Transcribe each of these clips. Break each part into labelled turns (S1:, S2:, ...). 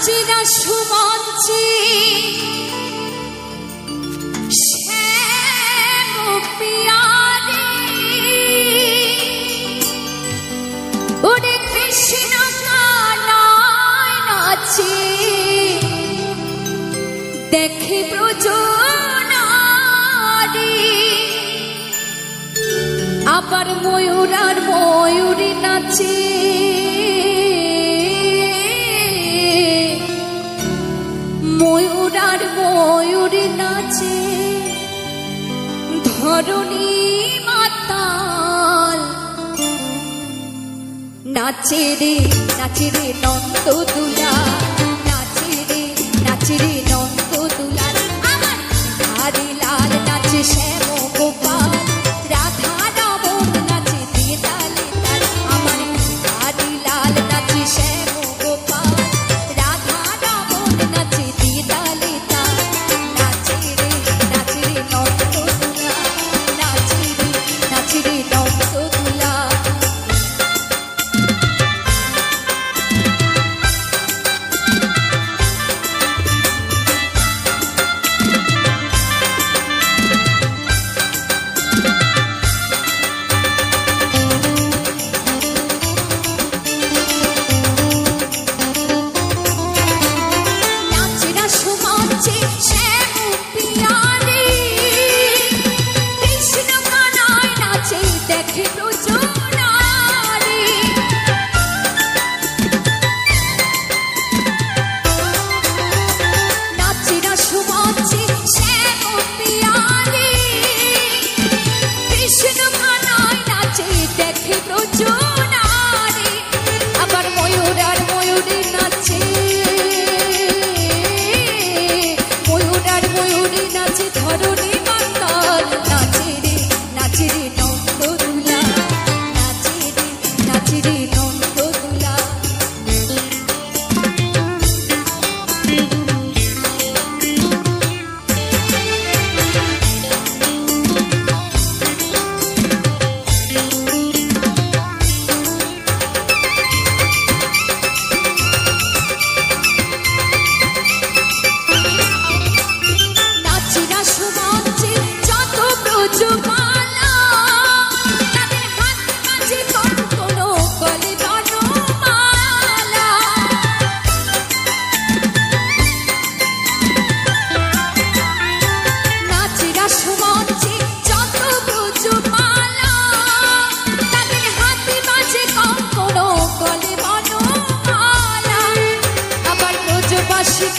S1: নাচিরা সুমঞ্চে শ্যাম পিয়ারে ওরে কৃষ্ণ কানায় নাচে দেখে ব্রজনারী আবার ময়ূর আর ময়ূরী নাচে ময়ূর আর ময়ূরী নাচে ধরণী মাতাল নাচে রে নন্দ দুলা নাচে রে নন্দ দুলা আমার হরি লাল নাচে শ্যাম গোপাল রাধা রমন নাচে দিয়ে তালে তাল আমার হরি লাল নাচে শ্যাম গোপাল রাধা রমন নাচে দিয়ে তালে তাল নাচে রে নন্দ দুলা নাচে রে নন্দ দুলা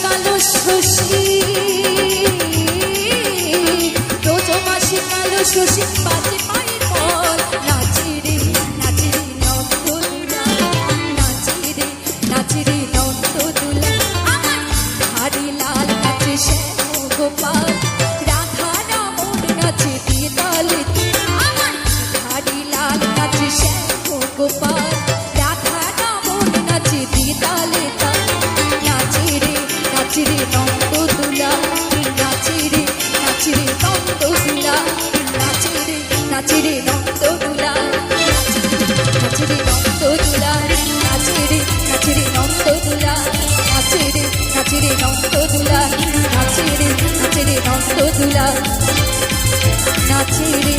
S1: কালো শশী ব্রজবাসী কালো শশী বাজে পায়ের বল নাচে রে নন্দ দুলা নাচে রে নন্দ দুলা আমার হরি লাল নাচে শ্যাম গোপাল রাধা রমন নাচে দিয়ে তালে আমার হরি লাল নাচে শ্যাম গোপাল রাধা রমন নাচে দিয়ে তালে নাচে রে নন্দ দুলা নাচে রে নন্দ দুলা নাচে রে নন্দ দুলা নাচে রে নন্দ দুলা নাচে রে নন্দ দুলা নাচে রে নন্দ দুলা নাচে রে নন্দ দুলা নাচে রে